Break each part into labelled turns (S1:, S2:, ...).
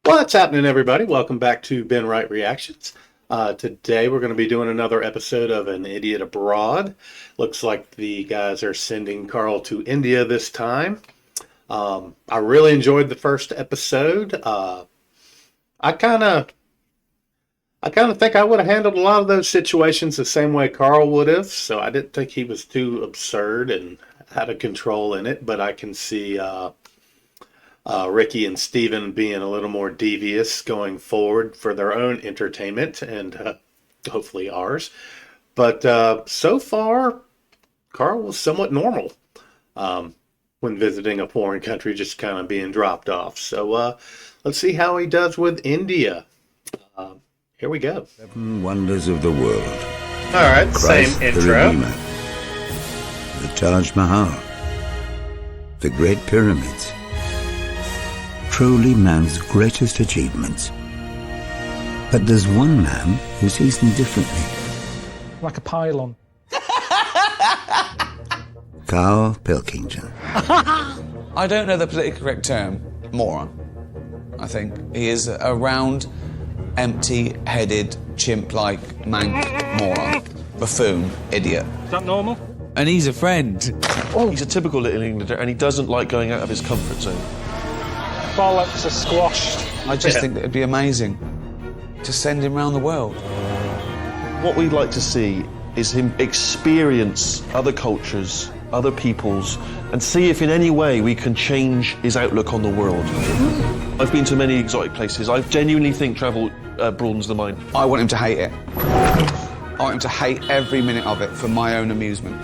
S1: What's happening, everybody? Welcome back to Ben Wright Reactions. Today we're going to be doing another episode of An Idiot Abroad. Looks like the guys are sending Karl to India this time. I really enjoyed the first episode. I kind of think I would have handled a lot of those situations the same way Karl would have, so I didn't think he was too absurd and out of control in it, but I can see Ricky and Steven being a little more devious going forward for their own entertainment and hopefully ours. But so far, Karl was somewhat normal when visiting a foreign country, just kind of being dropped off. So let's see how he does with India. Here we go.
S2: 7 wonders of the world.
S1: All right,
S2: Christ,
S1: same
S2: the
S1: intro.
S2: Redeemer, the Taj Mahal, the Great Pyramids. Truly man's greatest achievements. But there's one man who sees them differently.
S3: Like a pylon.
S2: Karl Pilkington.
S4: I don't know the politically correct term. Moron, I think. He is a round, empty-headed, chimp-like mank moron. Buffoon, idiot.
S3: Is that normal?
S4: And he's a friend.
S5: He's a typical Little Englander and he doesn't like going out of his comfort zone.
S3: Bollocks are squashed.
S4: I just think it'd be amazing to send him around the world.
S5: What we'd like to see is him experience other cultures, other peoples, and see if in any way we can change his outlook on the world. I've been to many exotic places. I genuinely think travel broadens the mind.
S4: I want him to hate it. I want him to hate every minute of it for my own amusement.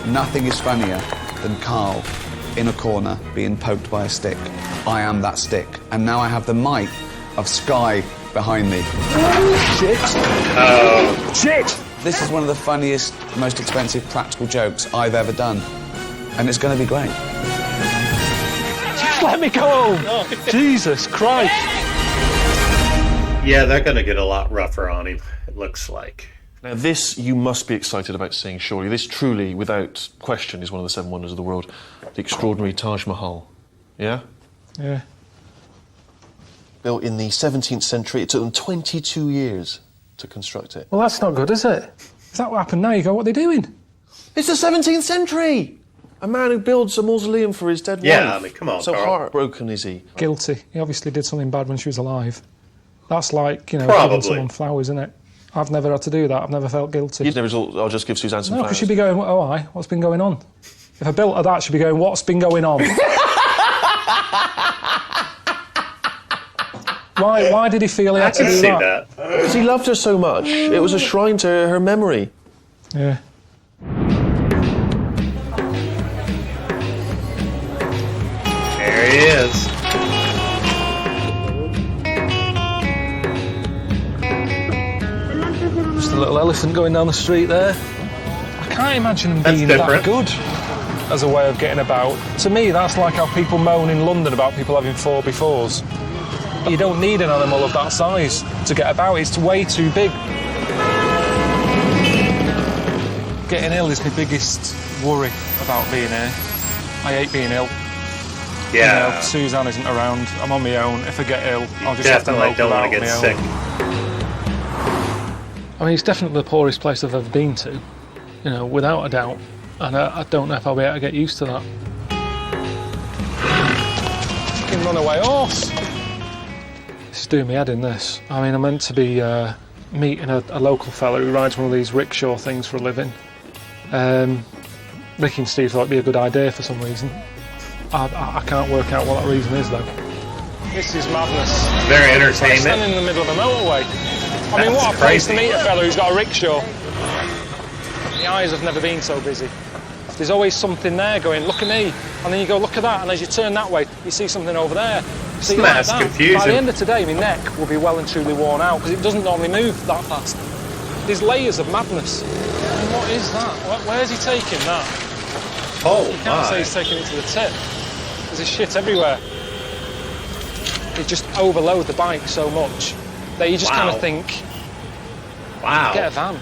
S4: Nothing is funnier than Karl in a corner being poked by a stick. I am that stick, and now I have the might of Sky behind me.
S3: Shit. Shit!
S4: This is one of the funniest, most expensive practical jokes I've ever done, and it's going to be great.
S3: Just let me go home! Jesus Christ!
S1: Yeah, they're going to get a lot rougher on him, it looks like.
S5: Now this you must be excited about seeing, surely. This truly, without question, is one of the 7 wonders of the world. The extraordinary Taj Mahal. Yeah?
S3: Yeah.
S5: Built in the 17th century. It took them 22 years to construct it.
S3: Well, that's not good, is it? Is that what happened now? You go, what are they doing?
S5: It's the 17th century! A man who builds a mausoleum for his dead wife.
S1: Yeah, I mean, come on,
S5: So
S1: Karl.
S5: heartbroken is he?
S3: Guilty. He obviously did something bad when she was alive. That's like, you know,
S1: Probably.
S3: giving someone flowers, isn't it? I've never had to do that. I've never felt guilty.
S5: You'd never thought, I'll just give Suzanne some
S3: No, because
S5: flowers.
S3: she'd be going, oh, aye, what's been going on? If I built her that, she'd be going, what's been going on? Why did he feel he
S1: I
S3: had to
S1: can
S3: do
S1: see that.
S5: Because he loved her so much. It was a shrine to her memory.
S3: Yeah.
S1: There he is.
S3: Just a little elephant going down the street there. I can't imagine him
S1: That's
S3: being
S1: different.
S3: that good as a way of getting about. To me, that's like how people moan in London about people having 4x4s. You don't need an animal of that size to get about. It's way too big. Getting ill is my biggest worry about being here. I hate being ill.
S1: Yeah.
S3: You know, Suzanne isn't around. I'm on my own. If I get ill, I'll just have to
S1: Definitely
S3: mope
S1: don't want
S3: about
S1: to get
S3: on my
S1: sick.
S3: own. I mean, it's definitely the poorest place I've ever been to, you know, without a doubt. And I don't know if I'll be able to get used to that. Fucking runaway horse! It's doing me head in, this. I mean, I'm meant to be meeting a local fella who rides one of these rickshaw things for a living. Ricky and Steve thought it'd be a good idea for some reason. I can't work out what that reason is, though. This is madness.
S1: Very
S3: Like
S1: entertainment.
S3: standing in the middle of a motorway. I mean, what a place to meet a fella who's got a rickshaw. The eyes have never been so busy. There's always something there going, look at me. And then you go, look at that. And as you turn that way, you see something over there. See, like
S1: That's
S3: that.
S1: confusing.
S3: By the end of today, my neck will be well and truly worn out because it doesn't normally move that fast. There's layers of madness. And what is that? Where's he taking that?
S1: Oh,
S3: You can't say
S1: my.
S3: he's taking it to the tip. There's shit everywhere. They just overload the bike so much that you just kind
S1: Wow.
S3: of think,
S1: Wow.
S3: get a van.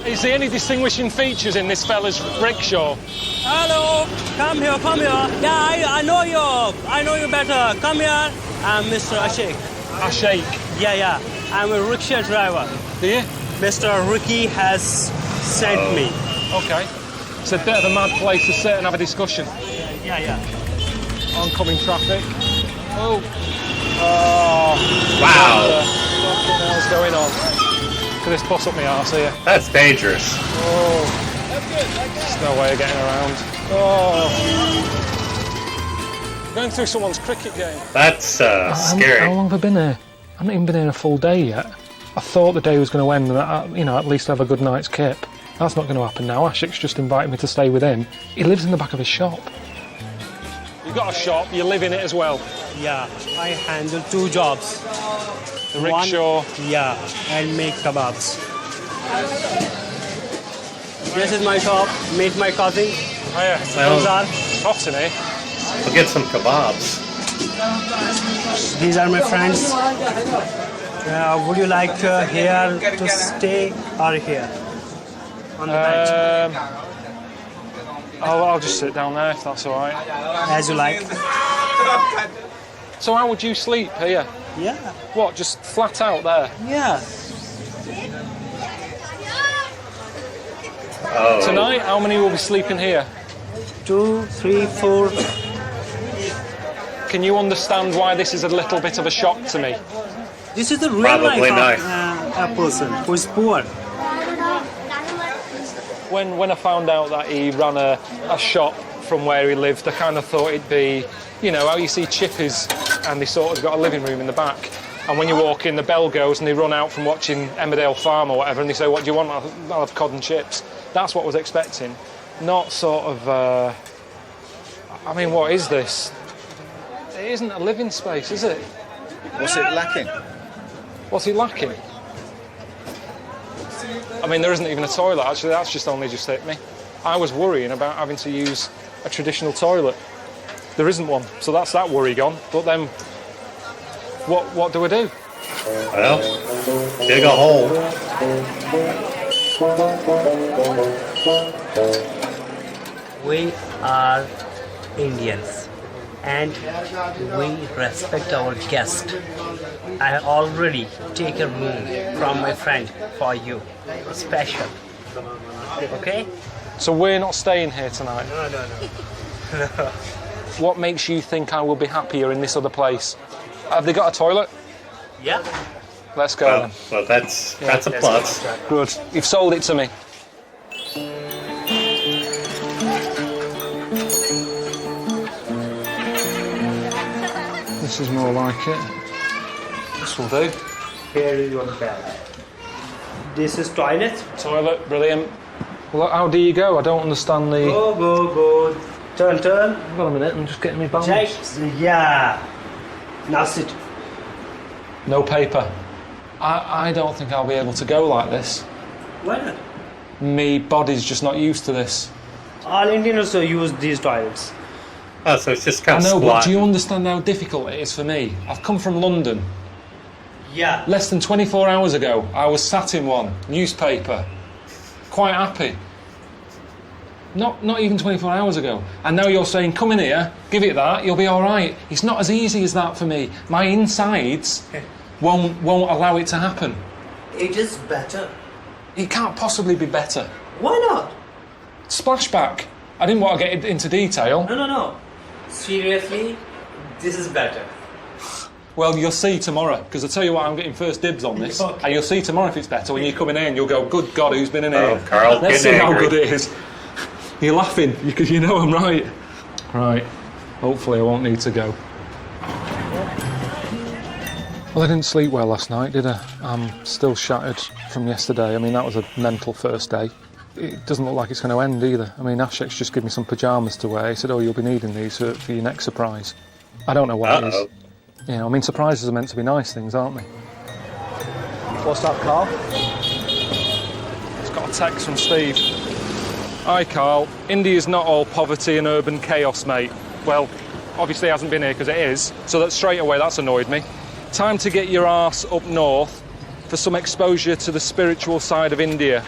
S3: Is there any distinguishing features in this fella's rickshaw?
S6: Hello, come here, come here. Yeah, I know you. I know you better. Come here. I'm Mr. Ashik.
S3: Ashake.
S6: Yeah. I'm a rickshaw driver.
S3: Do you?
S6: Mr. Ricky has sent me.
S3: Okay. It's a bit of a mad place to sit and have a discussion.
S6: Yeah.
S3: Oncoming traffic. Oh.
S1: Wow.
S3: What the hell's going on? Look at this bus up my arse here.
S1: That's dangerous.
S3: Oh. There's no way of getting around. Oh. Going through someone's cricket game.
S1: That's scary.
S3: How long have I been here? I haven't even been here a full day yet. I thought the day was going to end and at least have a good night's kip. That's not going to happen now. Ashik's just invited me to stay with him. He lives in the back of his shop. You've got a shop, you live in it as well.
S6: Yeah, I handle 2 jobs.
S3: The rickshaw.
S6: And make kebabs. This is my shop. Meet my cousin.
S3: Oh yeah.
S6: Those are.
S3: It's hot in here.
S1: We'll get some kebabs.
S6: These are my friends. Would you like here to stay or here? On the bench?
S3: I'll just sit down there if that's all right.
S6: As you like.
S3: So how would you sleep here?
S6: Yeah.
S3: What, just flat out there?
S6: Yeah.
S1: Oh.
S3: Tonight, how many will be sleeping here?
S6: 2, 3, 4.
S3: Can you understand why this is a little bit of a shock to me?
S6: This is the real
S1: Probably
S6: life of a person who is poor.
S3: When I found out that he ran a shop from where he lived, I kind of thought it'd be, you know, how you see chippies and they sort of got a living room in the back. And when you walk in, the bell goes and they run out from watching Emmerdale Farm or whatever and they say, what do you want? I'll have cod and chips. That's what I was expecting. Not sort of, I mean, what is this? It isn't a living space, is it?
S4: What's it lacking?
S3: What's it lacking? I mean, there isn't even a toilet, actually. That's just hit me. I was worrying about having to use a traditional toilet. There isn't one, so that's that worry gone. But then, what do I do?
S1: Well, dig a hole.
S6: We are Indians and we respect our guest. I already take a room from my friend for you, special. Okay?
S3: So we're not staying here tonight?
S6: No.
S3: What makes you think I will be happier in this other place? Have they got a toilet?
S6: Yeah.
S3: Let's go then.
S1: Well, that's a plus.
S3: Good. You've sold it to me. This is more like it. This will do.
S6: Here is your bed. This is toilet.
S3: Toilet, brilliant. Well, how do you go? I don't understand the...
S6: Go. Turn.
S3: Hold on a minute, I'm just getting my balance.
S6: Yeah. Now sit.
S3: No paper. I don't think I'll be able to go like this.
S6: Why not?
S3: Me body's just not used to this.
S6: All Indians also use these toilets.
S1: Oh, so it's just kind
S3: I
S1: of
S3: know,
S1: squat.
S3: but do you understand how difficult it is for me? I've come from London.
S6: Yeah.
S3: Less than 24 hours ago, I was sat in one, newspaper, quite happy. Not even 24 hours ago. And now you're saying, come in here, give it that, you'll be all right. It's not as easy as that for me. My insides won't allow it to happen.
S6: It is better.
S3: It can't possibly be better.
S6: Why not?
S3: Splashback. I didn't want to get into detail.
S6: No. Seriously, this is better.
S3: Well, you'll see tomorrow, because I tell you what, I'm getting first dibs on this.
S6: Okay.
S3: And you'll see tomorrow if it's better when you come in here and you'll go, good God, who's been in here?
S1: Oh, Karl,
S3: Let's see
S1: getting
S3: how
S1: angry.
S3: good it is. You're laughing, because you know I'm right. Right, hopefully I won't need to go. Well, I didn't sleep well last night, did I? I'm still shattered from yesterday. I mean, that was a mental first day. It doesn't look like it's going to end either. I mean, Ashek's just given me some pyjamas to wear. He said, oh, you'll be needing these for your next surprise. I don't know what it is. You know, I mean, surprises are meant to be nice things, aren't they?
S6: What's up, Carl?
S3: It's got a text from Steve. Hi, Carl. India's not all poverty and urban chaos, mate. Well, obviously he hasn't been here because it is, so that straight away that's annoyed me. Time to get your arse up north for some exposure to the spiritual side of India.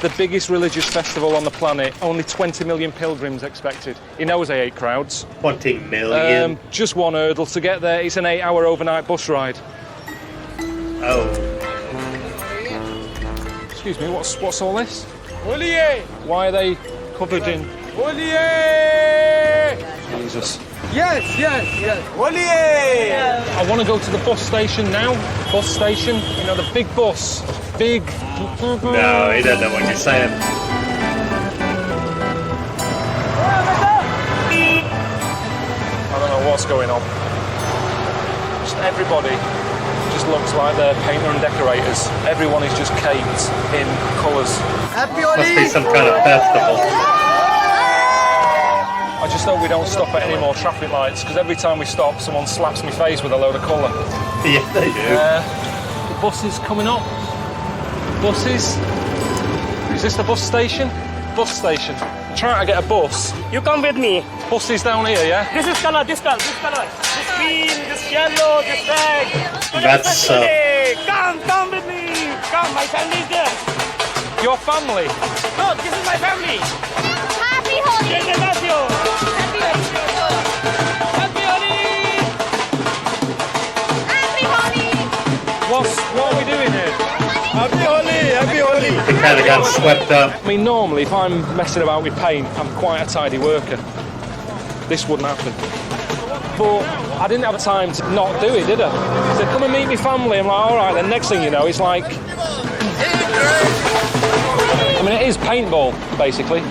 S3: the biggest religious festival on the planet. Only 20 million pilgrims expected. He knows I hate crowds.
S1: 20 million.
S3: Just one hurdle to get there. It's an 8-hour overnight bus ride.
S1: Oh.
S3: Excuse me, what's all this?
S7: Holi!
S3: Why are they covered in...
S7: Holi!
S3: Jesus.
S7: Yes. Holi!
S3: I want to go to the bus station now. Bus station, you know, the big bus. Big...
S1: No, he doesn't know what you're saying.
S3: I don't know what's going on. Just everybody just looks like they're painter and decorators. Everyone is just caked in colours.
S1: Must be some kind of festival.
S3: I just hope we don't stop at any more traffic lights, because every time we stop, someone slaps me face with a load of colour.
S1: Yeah, they do.
S3: The bus is coming up. Buses. Is this the bus station? Bus station. I'm trying to get a bus.
S6: You come with me.
S3: Bus is down here, yeah?
S6: This is color, this color. This green, this yellow, this red.
S1: That's,
S6: Come with me. Come, my family is there.
S3: Your family?
S6: No, this is my family.
S8: Happy Holi!
S6: Happy Holi!
S8: Happy Holi!
S3: What are we doing here?
S7: Happy Holi!
S1: It kind of got swept up.
S3: I mean, normally, if I'm messing about with paint, I'm quite a tidy worker. This wouldn't happen. But I didn't have time to not do it, did I? He said, come and meet my family. I'm like, all right, then next thing you know, it's like... I mean, it is paintball, basically,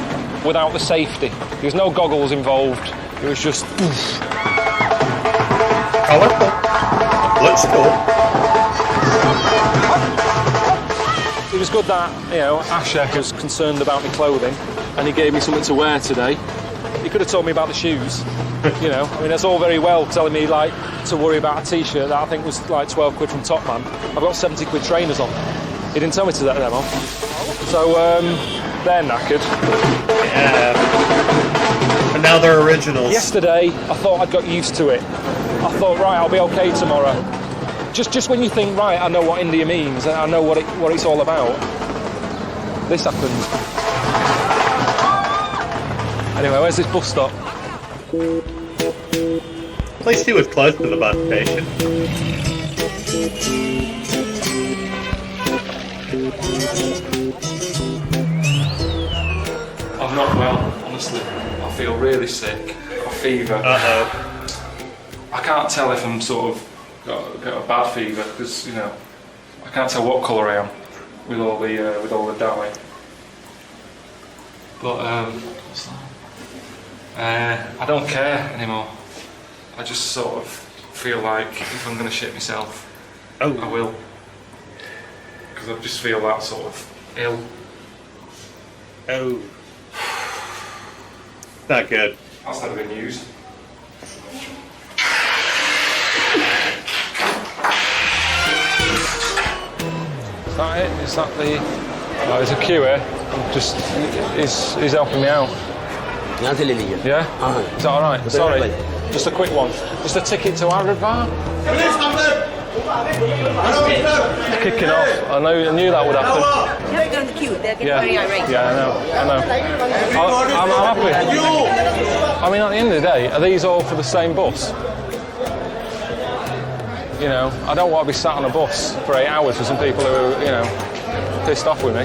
S3: without the safety. There's no goggles involved. It was just...
S1: Colorful. Looks cool.
S3: It was good that, you know, Asher was concerned about my clothing and he gave me something to wear today. He could have told me about the shoes, you know. I mean, that's all very well telling me, like, to worry about a T-shirt that I think was, like, 12 quid from Top Man. I've got 70 quid trainers on. He didn't tell me to take them off. So, they're knackered.
S1: Yeah. And now they're originals.
S3: Yesterday, I thought I'd got used to it. I thought, right, I'll be okay tomorrow. Just when you think, right, I know what India means, and I know what it's all about, this happened. Anyway, where's this bus stop?
S1: At least he was close to the bus station.
S3: I'm not well, honestly. I feel really sick. I've got a fever.
S1: Uh-oh.
S3: I can't tell if I'm sort of got a bad fever because, you know, I can't tell what colour I am with all the dye. But what's that? I don't care anymore. I just sort of feel like if I'm going to shit myself, I will. Because I just feel that sort of ill.
S1: Oh. Not good.
S3: That's never been used. Is that it? Is that the... Oh, there's a queue here. Just, he's helping me out. Yeah? Is that alright? Sorry. Just a quick one. Just a ticket to Hyderabad. Kicking off. I knew that would happen.
S8: You have to go in the queue. They're getting very irate.
S3: Yeah, I know. I'm happy. I mean, at the end of the day, are these all for the same bus? You know, I don't want to be sat on a bus for 8 hours for some people who are, you know, pissed off with me.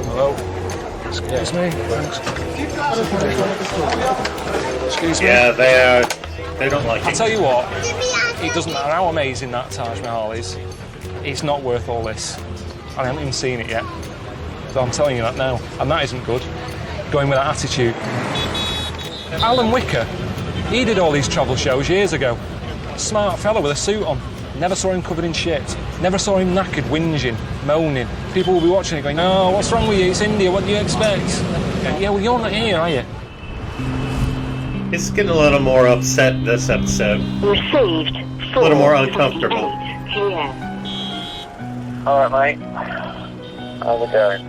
S3: Hello? Excuse me? Thanks. Excuse me?
S1: Yeah, they don't like it.
S3: I'll tell you what, it doesn't matter how amazing that Taj Mahal is, it's not worth all this. I haven't even seen it yet. So I'm telling you that now. And that isn't good. Going with that attitude. Alan Wicker, he did all these travel shows years ago. Smart fella with a suit on. Never saw him covered in shit. Never saw him knackered, whinging, moaning. People will be watching it going, "Oh, what's wrong with you? It's India, what do you expect?" Yeah, well, you're not here, are you?
S1: He's getting a little more upset this episode.
S9: Received.
S1: A little more uncomfortable.
S9: Alright, mate. How's it going?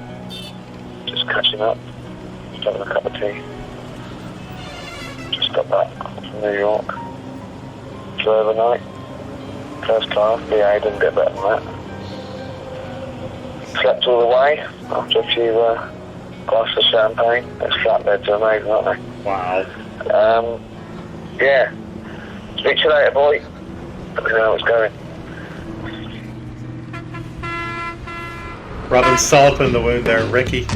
S9: Just catching up. Just having a cup of tea. Just got back from New York. Flew overnight. First class, BA didn't get better than that. Slept all the way after a few glass of champagne. Those flatbeds are amazing, aren't they?
S1: Wow.
S9: Yeah. Speak to you later, boy. Let me know how it's going.
S1: Rubbing salt in the wound there, Ricky.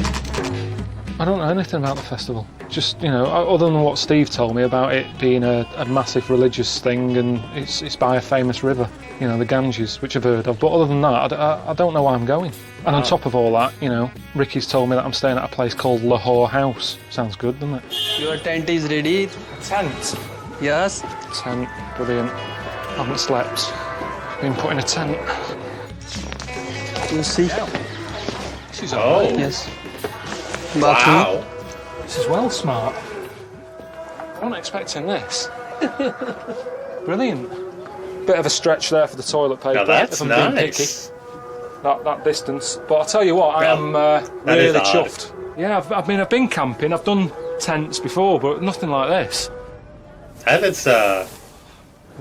S3: I don't know anything about the festival. Just, you know, other than what Steve told me about it being a massive religious thing, and it's by a famous river, you know, the Ganges, which I've heard of. But other than that, I don't know why I'm going. And on top of all that, you know, Ricky's told me that I'm staying at a place called Lahore House. Sounds good, doesn't it?
S10: Your tent is ready.
S3: Tent?
S10: Yes.
S3: Tent, brilliant. Haven't slept. Been put in a tent.
S10: You see?
S3: This is
S10: Yes. Bathroom.
S1: Wow.
S3: This is well smart. I wasn't expecting this. Brilliant. Bit of a stretch there for the toilet paper.
S1: Now that's
S3: if I'm being
S1: nice.
S3: picky. That distance. But I'll tell you what, I am really
S1: is odd.
S3: chuffed. Yeah, I've been camping. I've done tents before, but nothing like this.
S1: And it's
S3: I've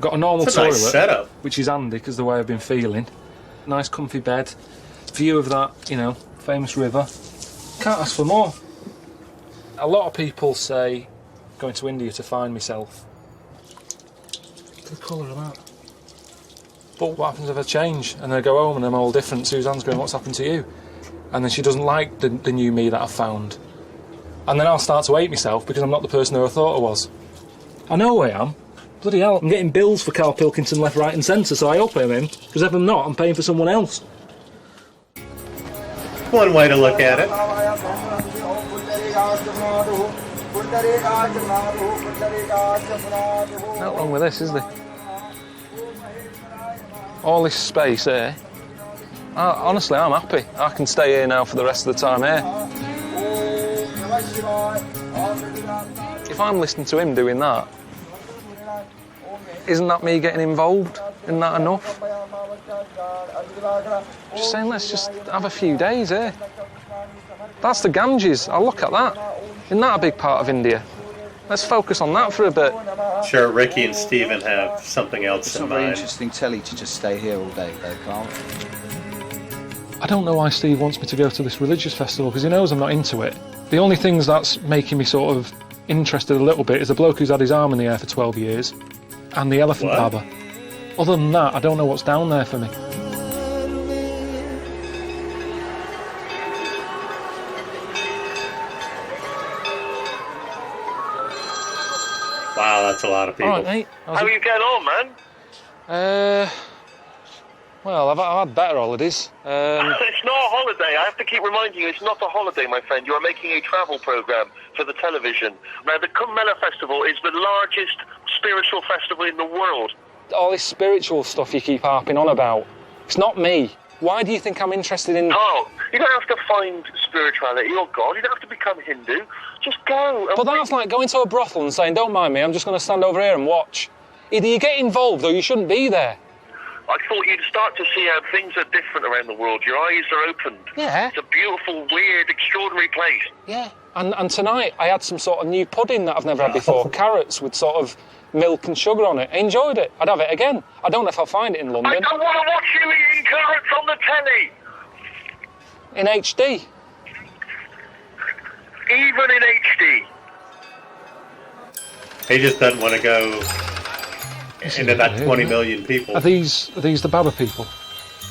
S3: got a normal
S1: it's a
S3: toilet,
S1: nice setup.
S3: which is handy because the way I've been feeling. Nice comfy bed. View of that, you know, famous river. Can't ask for more. A lot of people say going to India to find myself. Look at the colour of that. But what happens if I change and then I go home and I'm all different? Suzanne's going, what's happened to you? And then she doesn't like the new me that I've found. And then I'll start to hate myself because I'm not the person who I thought I was. I know I am. Bloody hell, I'm getting bills for Karl Pilkington left, right and centre, so I hope I'm in. Because if I'm not, I'm paying for someone else.
S1: One way to look at it.
S3: Not wrong with this, is there? All this space here. Honestly, I'm happy. I can stay here now for the rest of the time here. If I'm listening to him doing that, isn't that me getting involved? Isn't that enough? Just saying, let's just have a few days here. That's the Ganges. I'll look at that. Isn't that a big part of India? Let's focus on that for a bit.
S1: Sure, Ricky and Stephen have something else
S11: It's
S1: in
S11: not very
S1: mind.
S11: interesting telly to just stay here all day, though, Karl.
S3: I don't know why Steve wants me to go to this religious festival, because he knows I'm not into it. The only things that's making me sort of interested a little bit is a bloke who's had his arm in the air for 12 years and the elephant
S1: What?
S3: barber. Other than that, I don't know what's down there for me.
S1: Wow, that's a lot of people.
S3: All right, mate.
S9: How are you getting on, man?
S3: Well, I've had better holidays.
S9: It's not a holiday. I have to keep reminding you, it's not a holiday, my friend. You are making a travel program for the television. Now, the Kumbh Mela Festival is the largest spiritual festival in the world.
S3: All this spiritual stuff you keep harping on about, it's not me. Why do you think I'm interested in...
S9: Oh, you don't have to find spirituality or God. You don't have to become Hindu. Just go.
S3: But that's like going to a brothel and saying, don't mind me, I'm just going to stand over here and watch. Either you get involved or you shouldn't be there.
S9: I thought you'd start to see how things are different around the world. Your eyes are opened.
S3: Yeah.
S9: It's a beautiful, weird, extraordinary place.
S3: Yeah. And tonight I had some sort of new pudding that I've never had before. Carrots with sort of milk and sugar on it. I enjoyed it. I'd have it again. I don't know if I'll find it in London.
S9: I don't want to watch you eating carrots on the telly.
S3: In HD.
S9: Even in HD.
S1: He just doesn't want to go into that 20 million people.
S3: Are these the Baba people?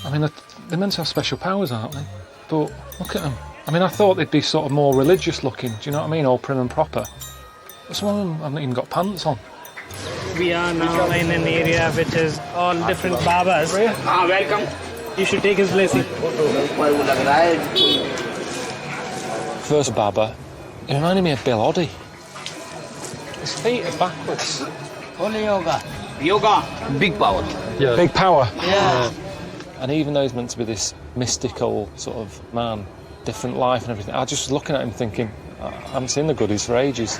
S3: I mean, they're meant to have special powers, aren't they? But look at them. I mean, I thought they'd be sort of more religious looking. Do you know what I mean? All prim and proper. But some of them haven't even got pants on.
S6: We are now in an area which is all different Babas.
S10: Welcome.
S6: You should take his blessing.
S3: First Baba, he reminded me of Bill Oddie. His feet are backwards.
S10: Holy yoga. Yoga. Big power.
S3: Yeah. Big power.
S10: Yeah.
S3: And even though he's meant to be this mystical sort of man, different life and everything, I just was looking at him thinking, I haven't seen the goodies for ages.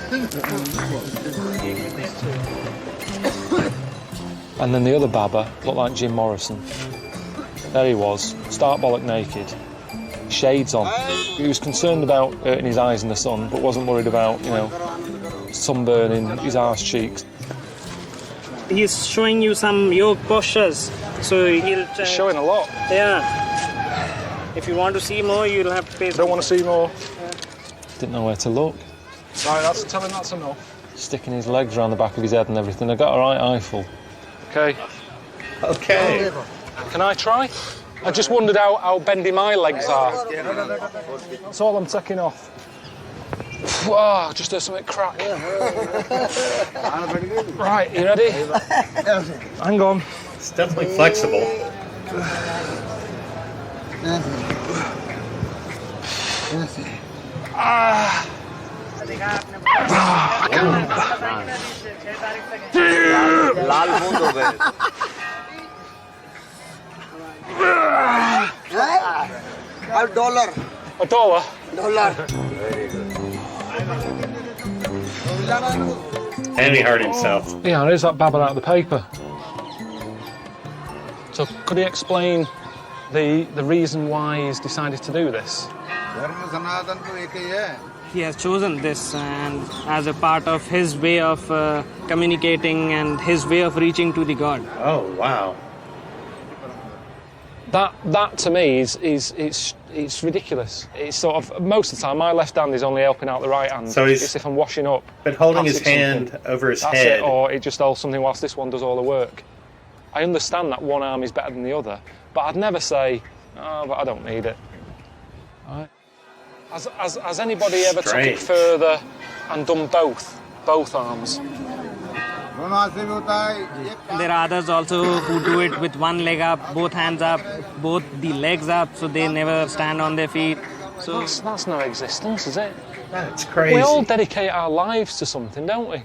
S3: And then the other Baba looked like Jim Morrison. There he was, stark bollock naked, shades on. He was concerned about hurting his eyes in the sun, but wasn't worried about, you know, sunburning his arse cheeks.
S6: He's showing you some yoga postures, so he'll...
S3: Showing a lot.
S6: Yeah. If you want to see more, you'll have to pay...
S3: Don't want to see more. didn't know where to look. Right, tell him that's enough. Sticking his legs around the back of his head and everything. I got a right eyeful. Okay.
S1: Okay.
S3: Can I try? I just wondered how bendy my legs are. That's all I'm taking off. Whoa, just heard something crack. Right, you ready? Hang on.
S1: It's definitely flexible.
S10: लाल बूंद हो गए $1
S3: A dollar?
S1: And he hurt himself.
S3: Yeah, there's that babble out of the paper. So could he explain the reason why he's decided to do this?
S6: He has chosen this and as a part of his way of communicating and his way of reaching to the God.
S1: Oh, wow.
S3: That to me is ridiculous. It's sort of, most of the time, my left hand is only helping out the right hand.
S1: So
S3: it's if I'm washing up.
S1: But holding
S3: pass
S1: his
S3: it
S1: hand
S3: something.
S1: over his
S3: That's
S1: head.
S3: It, or it just holds something whilst this one does all the work. I understand that one arm is better than the other, but I'd never say, oh, but I don't need it. Right. Has anybody ever took it further and done both arms?
S6: There are others also who do it with one leg up, both hands up, both the legs up, so they never stand on their feet. So
S3: That's no existence, is it?
S1: That's crazy.
S3: We all dedicate our lives to something, don't we?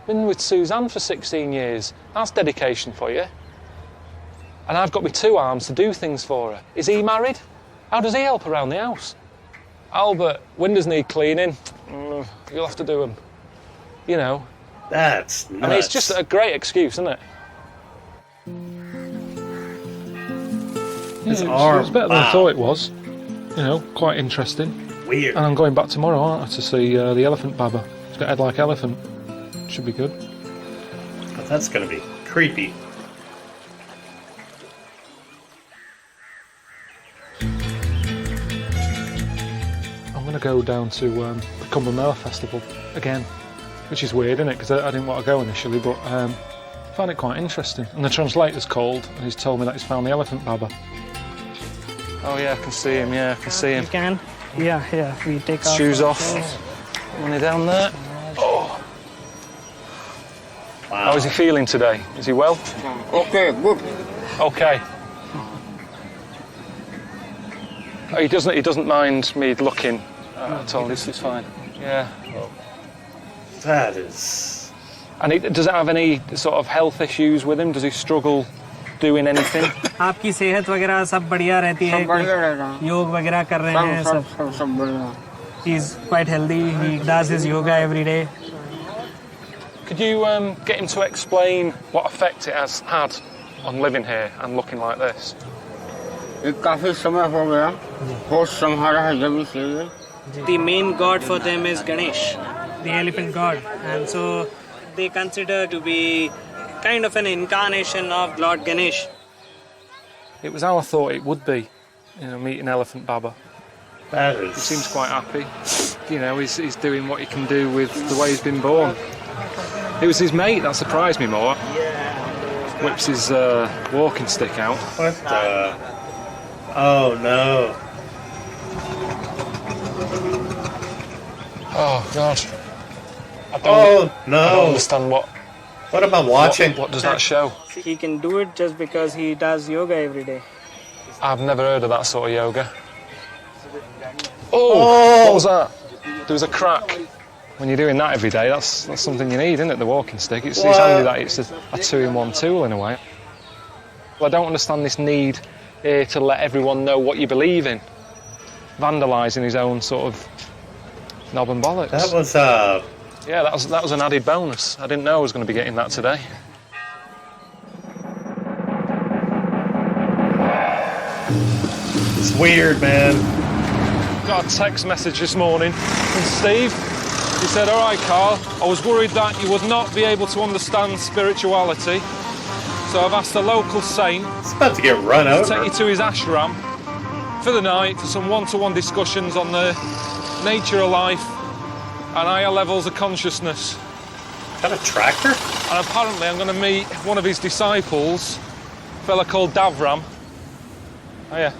S3: Been with Suzanne for 16 years. That's dedication for you. And I've got my 2 arms to do things for her. Is he married? How does he help around the house? Albert, windows need cleaning. You'll have to do them. You know.
S1: That's nuts.
S3: I mean, it's just a great excuse, isn't it?
S1: His
S3: It
S1: arm.
S3: was better than I thought it was. You know, quite interesting.
S1: Weird.
S3: And I'm going back tomorrow, aren't I, to see the elephant barber. He's got a head like elephant. Should be good.
S1: But that's going to be creepy.
S3: I'm going to go down to the Cumbernauld Festival again, which is weird, isn't it? Because I didn't want to go initially, but I found it quite interesting. And the translator's called, and he's told me that he's found the elephant barber. Oh yeah, I can see him. Yeah, I can see him.
S6: you can, yeah, we take our
S3: Shoes off. Money down there. Oh.
S1: Wow.
S3: How is he feeling today? Is he well?
S10: Okay, good.
S3: Okay. Oh, he doesn't mind me looking at all. This is fine. Yeah.
S1: That is...
S3: And does it have any sort of health issues with him? Does he struggle doing anything?
S6: आपकी सेहत वगैरह सब बढ़िया रहती है योग वगैरह कर रहे हैं सब
S10: बढ़िया
S6: he's quite healthy, he does his yoga every day.
S3: Could you get him to explain what effect it has had on living here and looking like this?
S10: ये काफी समय हो गया होश संभाला है जब से
S6: The main god for them is Ganesh, the elephant god, and so they consider to be kind of an incarnation of Lord Ganesh.
S3: It was how I thought it would be, you know, meeting Elephant Baba.
S1: That
S3: He
S1: is...
S3: seems quite happy. You know, he's doing what he can do with the way he's been born. It was his mate that surprised me more. Whips his walking stick out.
S1: What the... Oh, no.
S3: Oh, God. I
S1: Oh, no.
S3: I don't understand what
S1: am I watching?
S3: What does that show?
S6: He can do it just because he does yoga every day.
S3: I've never heard of that sort of yoga. Oh, what was that? There was a crack. When you're doing that every day, that's something you need, isn't it, the walking stick? It's handy that it's a two-in-one tool in a way. Well, I don't understand this need here to let everyone know what you believe in. Vandalising his own sort of knob and bollocks.
S1: That was,
S3: Yeah, that was an added bonus. I didn't know I was going to be getting that today.
S1: It's weird, man.
S3: Got a text message this morning from Steve. He said, all right, Karl, I was worried that you would not be able to understand spirituality, so I've asked a local saint
S1: It's about to get run
S3: to take
S1: over.
S3: you to his ashram for the night for some one-to-one discussions on the nature of life and higher levels of consciousness.
S1: Is that a tractor?
S3: And apparently I'm going to meet one of his disciples, a fella called Davram. Oh yeah.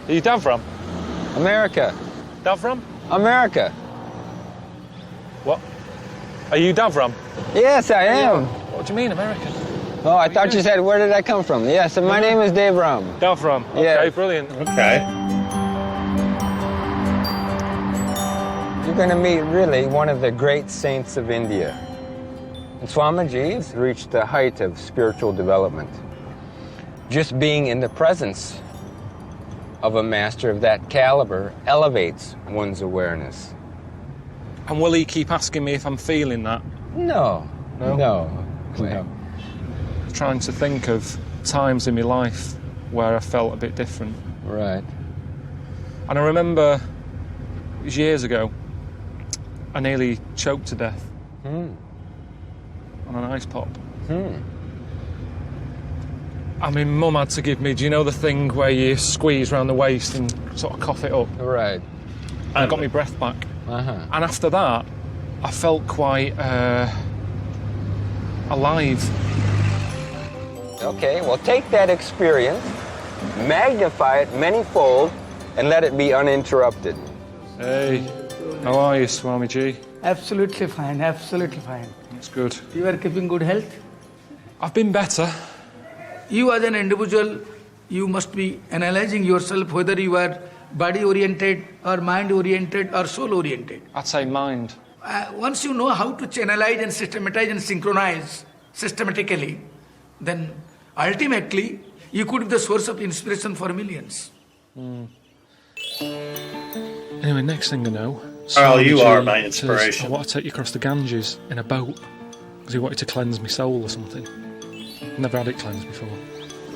S3: Are you Davram?
S10: America.
S3: Davram?
S10: America.
S3: What? Are you Davram?
S10: Yes, I am.
S3: What do you mean, American?
S10: Oh, I thought you said, where did I come from? Yes, my name is Dave Ram.
S3: Davram. Okay,
S10: Yeah.
S3: brilliant.
S1: Okay.
S10: You're going to meet really one of the great saints of India. And Swamiji's reached the height of spiritual development. Just being in the presence of a master of that caliber elevates one's awareness.
S3: And will he keep asking me if I'm feeling that?
S10: No.
S3: Trying to think of times in my life where I felt a bit different.
S10: Right.
S3: And I remember, it was years ago, I nearly choked to death on an ice pop. I mean, Mum had to give me, do you know the thing where you squeeze around the waist and sort of cough it up?
S10: Right.
S3: I got my breath back.
S10: Uh-huh.
S3: And after that, I felt quite alive.
S10: Okay, well, take that experience, magnify it many-fold, and let it be uninterrupted.
S3: Hey, how are you, Swamiji?
S12: Absolutely fine, absolutely fine.
S3: That's good.
S12: You are keeping good health?
S3: I've been better.
S12: You as an individual, you must be analyzing yourself whether you are body-oriented or mind-oriented or soul-oriented.
S3: I'd say mind.
S12: Once you know how to channelize and systematize and synchronize systematically, then ultimately you could be the source of inspiration for millions.
S3: Anyway, next thing I know...
S1: Carl, you
S3: Swamiji
S1: are my
S3: says,
S1: inspiration.
S3: I want to take you across the Ganges in a boat because he wanted to cleanse my soul or something. Never had it cleansed before.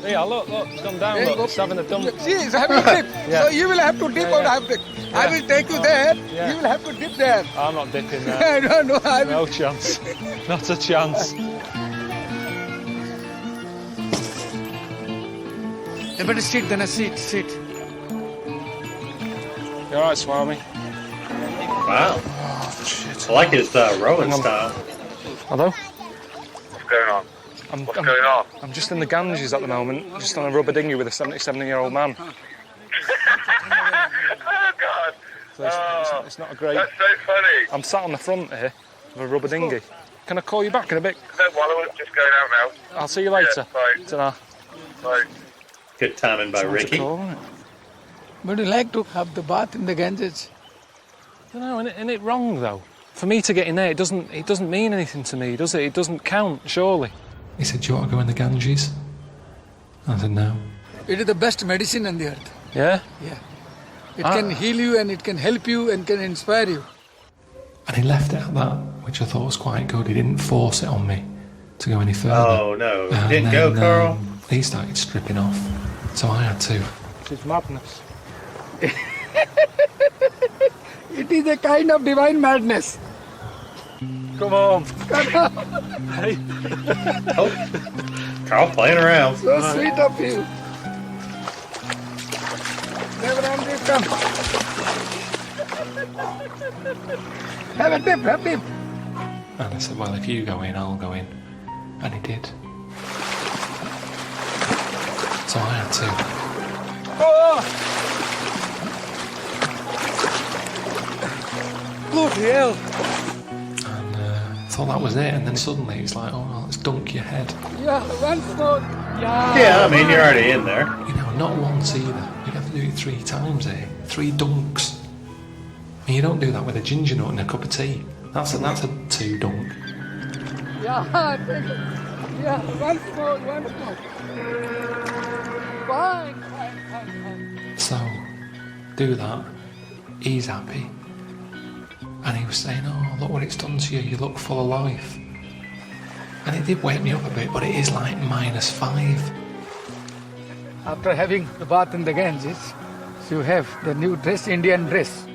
S3: Yeah, look, it's gone down, look, it's having a dump.
S7: See, it's having a dip.
S3: Yeah.
S7: So you will have to dip or have dip. I will take you there.
S3: Yeah.
S7: You will have to dip there.
S3: I'm not dipping there.
S7: No, I will.
S3: No chance. Not a chance.
S12: You better sit, then sit.
S3: You alright, Swami?
S1: Wow.
S3: Oh, shit.
S1: I like his rowing style.
S3: Hello?
S9: What's going on? What's going on?
S3: I'm just in the Ganges at the moment, just on a rubber dinghy with a 77-year-old man.
S9: Oh, God.
S3: So it's not a great...
S9: That's so funny.
S3: I'm sat on the front here of a rubber dinghy. Can I call you back in a bit?
S9: No, I'm just going out now.
S3: I'll see you later.
S9: Yeah, bye.
S3: Ta-ra.
S9: Bye.
S1: Good timing by Ricky.
S12: Would you like to have the bath in the Ganges?
S3: I don't know, isn't it wrong, though? For me to get in there, it doesn't mean anything to me, does it? It doesn't count, surely. He said, do you want to go in the Ganges? I said, no.
S12: It is the best medicine on the earth.
S3: Yeah?
S12: Yeah. It can heal you and it can help you and can inspire you.
S3: And he left it at that, which I thought was quite good. He didn't force it on me to go any further.
S1: Oh, no. You didn't go, Carl?
S3: He started stripping off, so I had to. It's madness.
S12: It is a kind of divine madness.
S3: Come on.
S1: Hey. Oh, Carl playing around.
S12: So sweet of you. Never come. Have a dip.
S3: And I said, well, if you go in, I'll go in. And he did. So I had to.
S12: Oh! Good hell.
S3: And I thought that was it, and then suddenly it's like, oh, well, let's dunk your head.
S12: Yeah, once more.
S1: Yeah, I mean, you're already in there.
S3: You know, not once either. You have to do it 3 times, eh? 3 dunks. And you don't do that with a ginger nut and a cup of tea. That's a 2 dunk.
S12: Yeah, once more. Fine.
S3: So, do that. He's happy. And he was saying, oh, look what it's done to you. You look full of life. And it did wake me up a bit, but it is like -5.
S12: After having the bath in the Ganges, you have the new dress, Indian dress.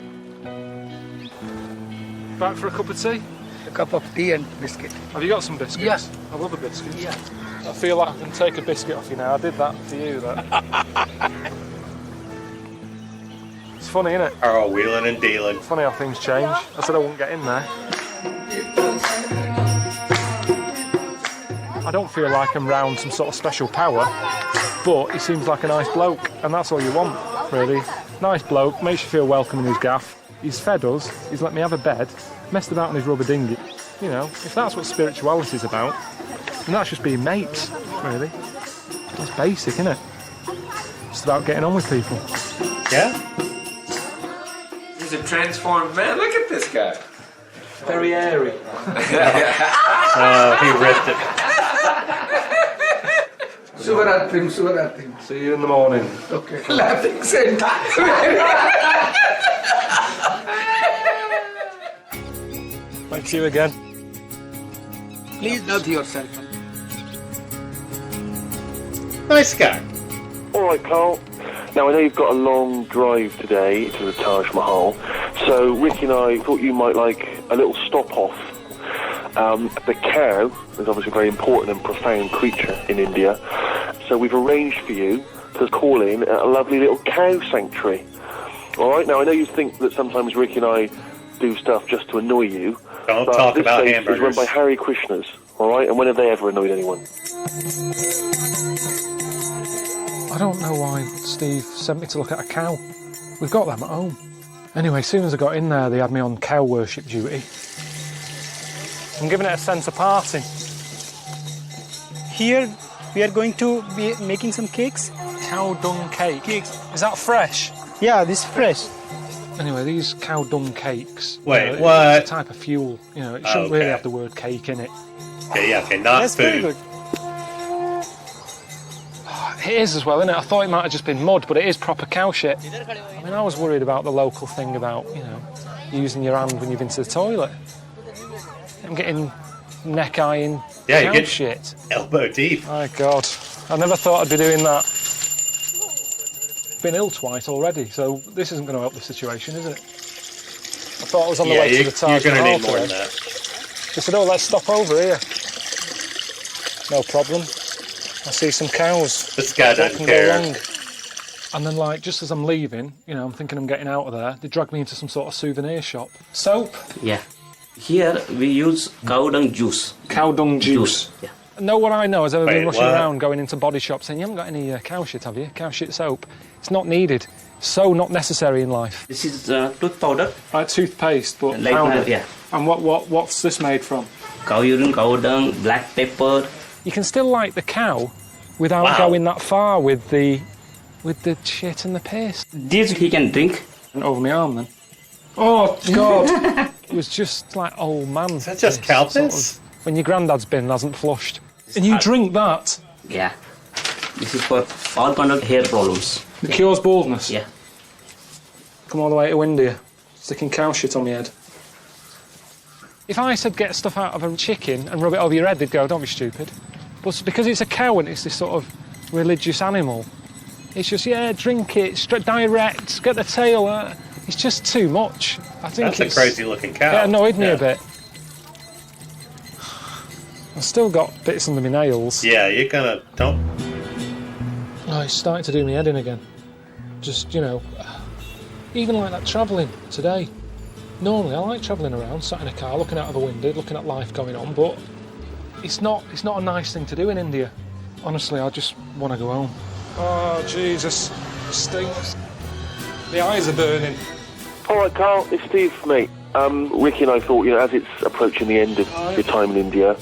S3: Back for a cup of tea?
S12: A cup of tea and biscuit.
S3: Have you got some biscuits?
S12: Yes.
S3: I love a biscuit.
S12: Yeah.
S3: I feel like I can take a biscuit off you now. I did that for you, though. It's funny, isn't it?
S1: Carl wheeling and dealing.
S3: Funny how things change. I said I wouldn't get in there. I don't feel like I'm round some sort of special power, but he seems like a nice bloke, and that's all you want, really. Nice bloke, makes you feel welcome in his gaff. He's fed us, he's let me have a bed, messed about on his rubber dinghy. You know, if that's what spirituality is about, then that's just being mates, really. That's basic, isn't it? It's about getting on with people.
S1: Yeah?
S10: He's a transformed man. Look at this guy. Very airy.
S1: Oh, he ripped it.
S12: Suvaratrim.
S3: See you in the morning.
S12: Okay. Laughing same time.
S3: Thank you again.
S12: Please love yourself.
S1: Nice guy.
S9: All right, Carl. Now, I know you've got a long drive today to the Taj Mahal, so Ricky and I thought you might like a little stop-off. The cow is obviously a very important and profound creature in India, so we've arranged for you to call in at a lovely little cow sanctuary. All right? Now, I know you think that sometimes Ricky and I do stuff just to annoy you.
S1: Don't
S9: but
S1: talk
S9: this
S1: about
S9: place
S1: hamburgers.
S9: is run by Hare Krishnas, all right? And when have they ever annoyed anyone?
S3: I don't know why Steve sent me to look at a cow. We've got them at home. Anyway, as soon as I got in there, they had me on cow worship duty. I'm giving it a centre party.
S6: Here we are going to be making some cakes.
S3: Cow dung cake. Is that fresh?
S6: Yeah, this is fresh.
S3: Anyway, these cow dung cakes.
S1: Wait,
S3: It's
S1: what?
S3: a type of fuel. You know, it shouldn't really have the word cake in it.
S1: Okay, not
S6: That's
S1: food.
S6: very good.
S3: It is as well, isn't it? I thought it might have just been mud, but it is proper cow shit. I mean, I was worried about the local thing about, you know, using your hand when you've been to the toilet. I'm getting neck-eyeing cow shit.
S1: Elbow deep.
S3: My God. I never thought I'd be doing that. Been ill twice already, so this isn't going to help the situation, is it? I thought I was on the way to the Taj
S1: You're going to
S3: Mahal
S1: need more than
S3: today.
S1: that.
S3: They said, oh, let's stop over here. No problem. I see some cows.
S1: This guy
S3: What
S1: doesn't
S3: can go
S1: care.
S3: wrong? And then, like, just as I'm leaving, you know, I'm thinking I'm getting out of there, they drag me into some sort of souvenir shop. Soap?
S13: Yeah. Here we use cow dung juice.
S3: Cow dung juice?
S13: Yeah.
S3: No one I know has ever been
S1: Wait,
S3: rushing
S1: what?
S3: around going into body shops saying, you haven't got any cow shit, have you? Cow shit soap. It's not needed. So not necessary in life.
S13: This is tooth powder.
S3: Like toothpaste, but
S13: Like
S3: powder.
S13: yeah.
S3: And what's this made from?
S13: Cow urine, cow dung, black pepper.
S3: You can still like the cow without going that far with the shit and the piss.
S13: This he can drink.
S3: Over my arm then. Oh God! It was just like old man. Is
S1: that just cow piss?
S3: When your granddad's bin hasn't flushed, and you drink that.
S13: Yeah. This is for all kind of hair problems.
S3: It cures baldness.
S13: Yeah.
S3: Come all the way to India, sticking cow shit on my head. If I said get stuff out of a chicken and rub it over your head, they'd go, don't be stupid. But because it's a cow and it's this sort of religious animal, it's just, yeah, drink it, direct, get the tail. It's just too much. I think
S1: That's a crazy looking cow.
S3: It annoyed me a bit. I've still got bits under my nails.
S1: Yeah, you're gonna, don't.
S3: Oh, it's starting to do me head in again. Just, you know, even like that travelling today. Normally I like travelling around, sat in a car, looking out of the window, looking at life going on, but it's not a nice thing to do in India. Honestly, I just want to go home. Oh, Jesus. It stinks. The eyes are burning.
S9: All right, Carl, it's Steve, mate. Ricky and I thought, you know, as it's approaching the end of your time in India,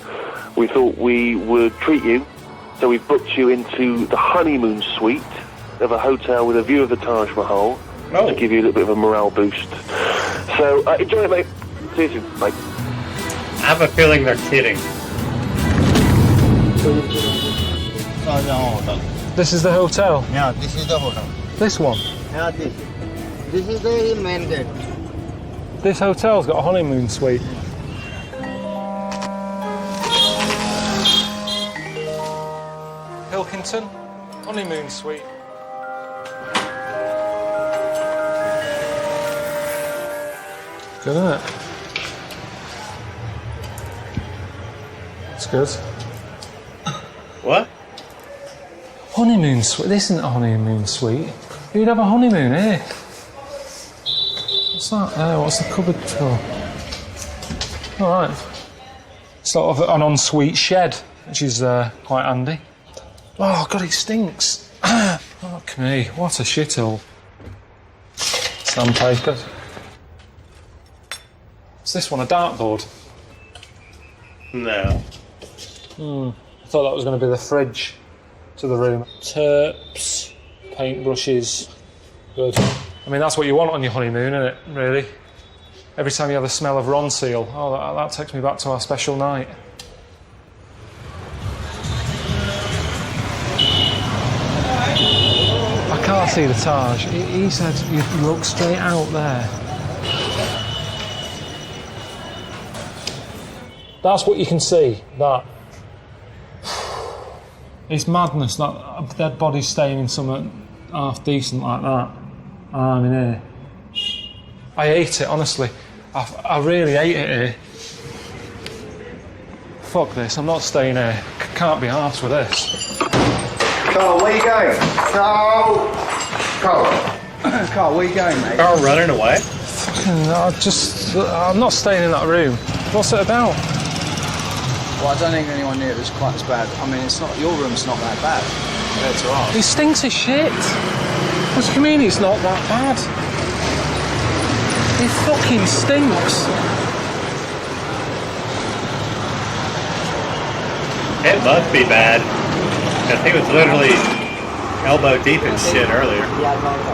S9: we thought we would treat you. So we've booked you into the honeymoon suite of a hotel with a view of the Taj Mahal to give you a little bit of a morale boost. So enjoy it, mate. See you soon, mate.
S1: I have a feeling they're kidding.
S3: This is the hotel?
S14: Yeah, this is the hotel.
S3: This one?
S14: Yeah, this is the main gate.
S3: This hotel's got a honeymoon suite. Pilkington, honeymoon suite. Good, isn't it? It's good.
S1: What?
S3: Honeymoon suite? This isn't a honeymoon suite. You'd have a honeymoon here. What's that there? What's the cupboard for? All right. Sort of an ensuite shed, which is quite handy. Oh, God, it stinks. Fuck me, what a shithole. Sandpaper. Is this one a dartboard?
S1: No.
S3: I thought that was going to be the fridge to the room. Terps, paintbrushes. Good. I mean, that's what you want on your honeymoon, isn't it, really? Every time you have the smell of Ronseal, oh, that takes me back to our special night. I can't see the Taj. He said you look straight out there. That's what you can see, that. It's madness that a dead body's staying in something half decent like that. I'm in here. I hate it, honestly. I really hate it here. Fuck this, I'm not staying here. Can't be arsed with this.
S14: Carl, where you going? Carl! Carl, where you going, mate?
S1: Carl running away?
S3: Fucking, I'm not staying in that room. What's it about?
S11: Well, I don't think anyone near it was quite as bad. I mean, it's not, your room's not that bad compared to ours.
S3: It stinks as shit. What do you mean it's not that bad? It fucking stinks.
S1: It must be bad. I think it was literally elbow deep in shit earlier.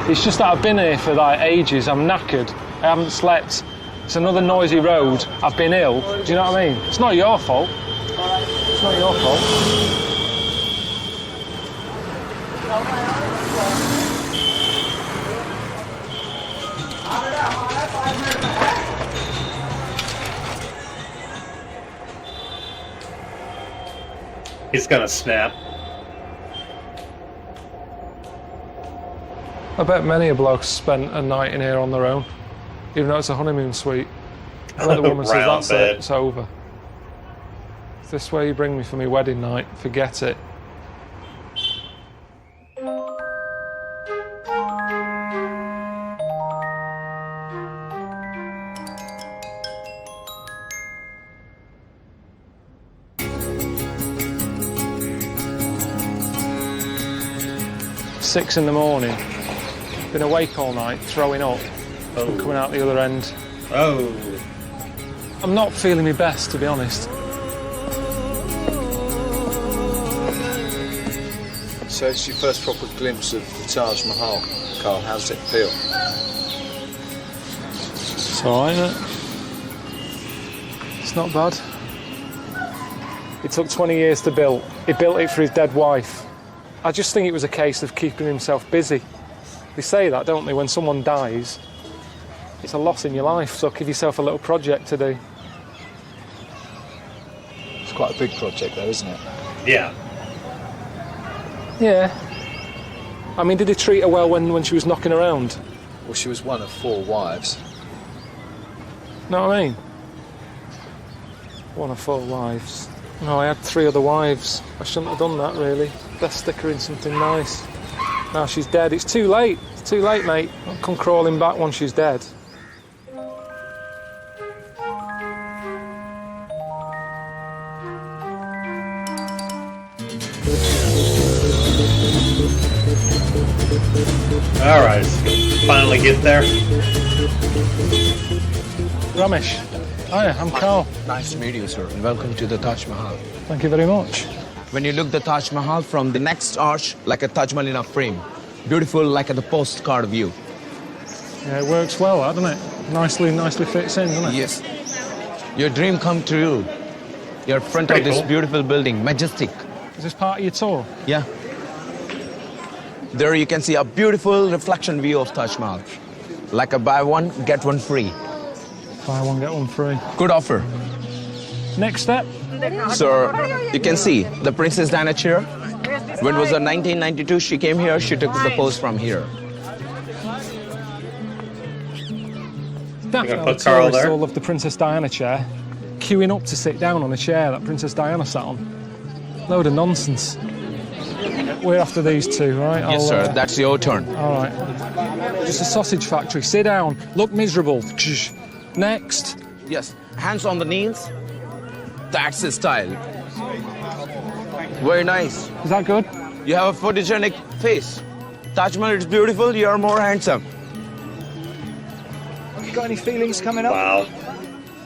S3: It's just that I've been here for like ages. I'm knackered. I haven't slept. It's another noisy road. I've been ill. Do you know what I mean? It's not your fault. It's not your fault.
S1: He's gonna snap.
S3: I bet many a bloke spent a night in here on their own, even though it's a honeymoon suite. I bet the woman says, that's it, it's over. If this way you bring me for my wedding night, forget it. Six in the morning. Been awake all night, throwing up, and coming out the other end.
S1: Oh.
S3: I'm not feeling my best, to be honest.
S11: So it's your first proper glimpse of the Taj Mahal. Karl, how does it feel?
S3: It's all right, isn't it? It's not bad. It took 20 years to build. He built it for his dead wife. I just think it was a case of keeping himself busy. They say that, don't they? When someone dies, it's a loss in your life, so give yourself a little project to do.
S11: It's quite a big project, though, isn't it?
S1: Yeah.
S3: Yeah. I mean, did he treat her well when she was knocking around?
S11: Well, she was one of 4 wives.
S3: Know what I mean? One of 4 wives. No, I had 3 other wives. I shouldn't have done that, really. Best stick her in something nice. Now she's dead. It's too late. It's too late, mate. Don't come crawling back once she's dead.
S1: All right, finally get there.
S3: Ramesh. Hiya, I'm Karl.
S15: Nice to meet you, sir, and welcome to the Taj Mahal.
S3: Thank you very much.
S15: When you look the Taj Mahal from the next arch, like a Taj Mahal in a frame. Beautiful, like the postcard view.
S3: Yeah, it works well, doesn't it? Nicely fits in, doesn't it?
S15: Yes. Your dream come true. You're in front of this beautiful building, majestic.
S3: Is this part of your tour?
S15: Yeah. There you can see a beautiful reflection view of Taj Mahal. Like a buy one, get one free.
S3: Buy one, get one free.
S15: Good offer.
S3: Next step?
S15: Sir, you can see the Princess Diana chair. When it was 1992, she came here, she took the pose from here.
S3: Definitely tourists all love the Princess Diana chair. Queuing up to sit down on a chair that Princess Diana sat on. Load of nonsense. We're after these 2, right?
S15: Yes, sir, that's your turn.
S3: All right. Just a sausage factory. Sit down. Look miserable. Next.
S15: Yes, hands on the knees. That's his style. Very nice.
S3: Is that good?
S15: You have a photogenic face. Taj Mahal is beautiful, you're more handsome.
S11: Have you got any feelings coming up?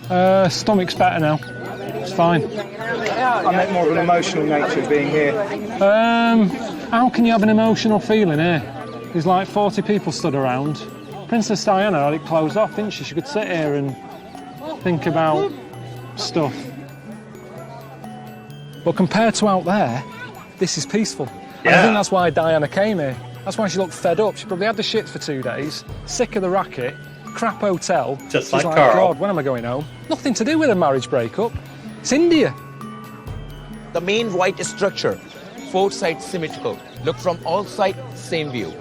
S1: Wow.
S3: Stomach's better now. It's fine.
S11: I meant more of an emotional nature of being here.
S3: How can you have an emotional feeling here? There's like 40 people stood around. Princess Diana had it closed off, didn't she? She could sit here and think about stuff. But compared to out there, this is peaceful. And I think that's why Diana came here. That's why she looked fed up. She probably had the shits for 2 days, sick of the racket, crap hotel.
S1: Just
S3: She's
S1: like Karl.
S3: God, when am I going home? Nothing to do with a marriage breakup. It's India.
S15: The main white structure, 4 sides symmetrical. Look from all sides, same view.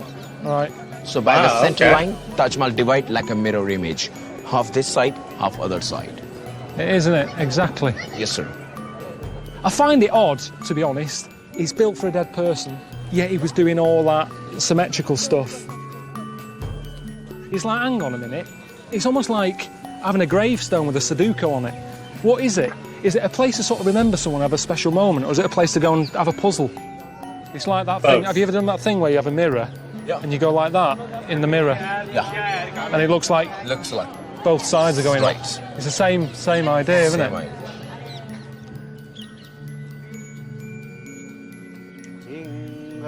S3: All right.
S15: So by the center line, Taj Mahal divide like a mirror image. Half this side, half other side.
S3: It is, isn't it? Exactly.
S15: Yes, sir.
S3: I find it odd, to be honest. He's built for a dead person, yet he was doing all that symmetrical stuff. He's like, hang on a minute. It's almost like having a gravestone with a Sudoku on it. What is it? Is it a place to sort of remember someone, have a special moment, or is it a place to go and have a puzzle? It's like that thing. Have you ever done that thing where you have a mirror and you go like that in the mirror?
S15: Yeah.
S3: And it looks like both sides are going right. It's the same idea, isn't it?
S15: Idea.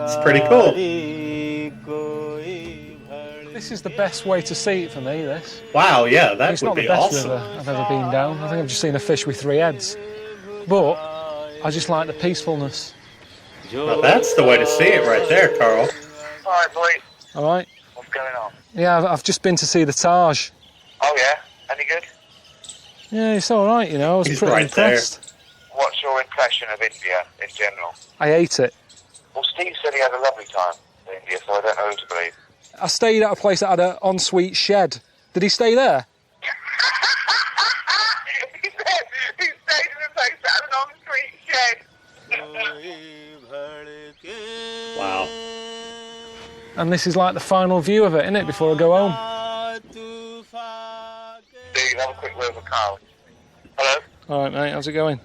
S1: It's pretty cool.
S3: This is the best way to see it for me, this.
S1: Wow, yeah, that
S3: it's
S1: would
S3: not
S1: be
S3: the best
S1: awesome.
S3: river I've ever been down. I think I've just seen a fish with 3 heads. But I just like the peacefulness.
S1: Well, that's the way to see it right there, Karl.
S16: All right, boys.
S3: All right.
S16: What's going on?
S3: Yeah, I've just been to see the Taj.
S16: Oh, yeah? Any good?
S3: Yeah, it's all right, you know. I was pretty impressed.
S16: What's your impression of India in general?
S3: I ate it.
S16: Well, Steve said he had a lovely time in India, so I don't know who to believe.
S3: I stayed at a place that had an ensuite shed. Did he stay there?
S16: He stayed in a place that had an ensuite shed.
S1: Wow.
S3: And this is like the final view of it, isn't it, before I go home?
S16: Steve, have a quick word with Karl. Hello?
S3: All right, mate, how's it going?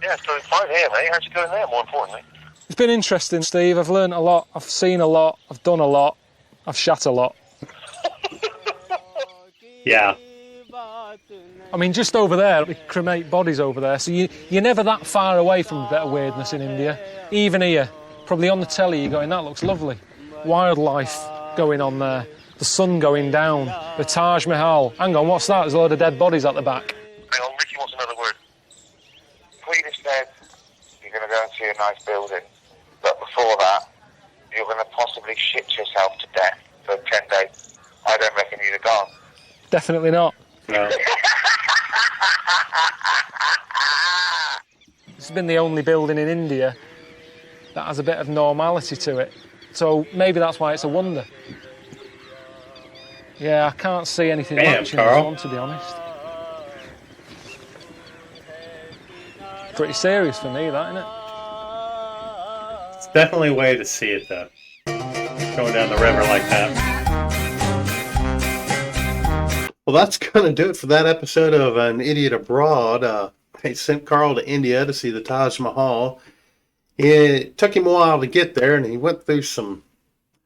S16: Yeah, so it's fine here, mate. How's you doing there, more importantly?
S3: It's been interesting, Steve. I've learned a lot. I've seen a lot. I've done a lot. I've shat a lot.
S1: Yeah.
S3: I mean, just over there, we cremate bodies over there, so you're never that far away from a bit of weirdness in India. Even here, probably on the telly, you're going, that looks lovely. Wildlife going on there, the sun going down, the Taj Mahal. Hang on, what's that? There's a load of dead bodies at the back.
S16: Hang on, Ricky wants another word. Queen has said you're going to go and see a nice building, but before that, you're going to possibly shit yourself to death for 10 days. I don't reckon you'd have gone.
S3: Definitely not.
S1: No.
S3: This has been the only building in India that has a bit of normality to it. So maybe that's why it's a wonder. Yeah, I can't see anything much in this one, to be honest. Pretty serious for me, that, isn't it?
S1: It's definitely a way to see it, though. Going down the river like that. Well, that's going to do it for that episode of An Idiot Abroad. I sent Karl to India to see the Taj Mahal. It took him a while to get there, and he went through some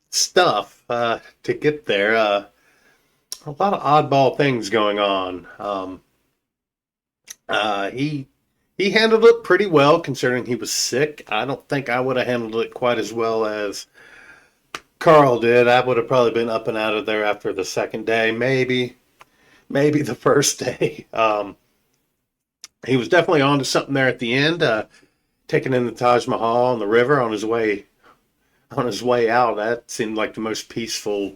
S1: stuff to get there. A lot of oddball things going on. He handled it pretty well, considering he was sick. I don't think I would have handled it quite as well as Karl did. I would have probably been up and out of there after the second day, maybe the first day. He was definitely on to something there at the end, taking in the Taj Mahal on the river on his way out. That seemed like the most peaceful,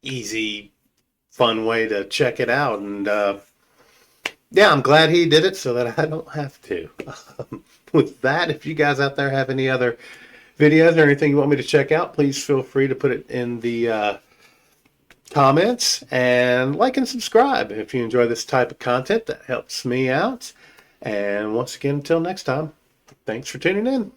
S1: easy, fun way to check it out. And yeah, I'm glad he did it so that I don't have to. With that, if you guys out there have any other videos or anything you want me to check out, please feel free to put it in the comments, and like and subscribe if you enjoy this type of content. That helps me out. And once again, until next time, thanks for tuning in.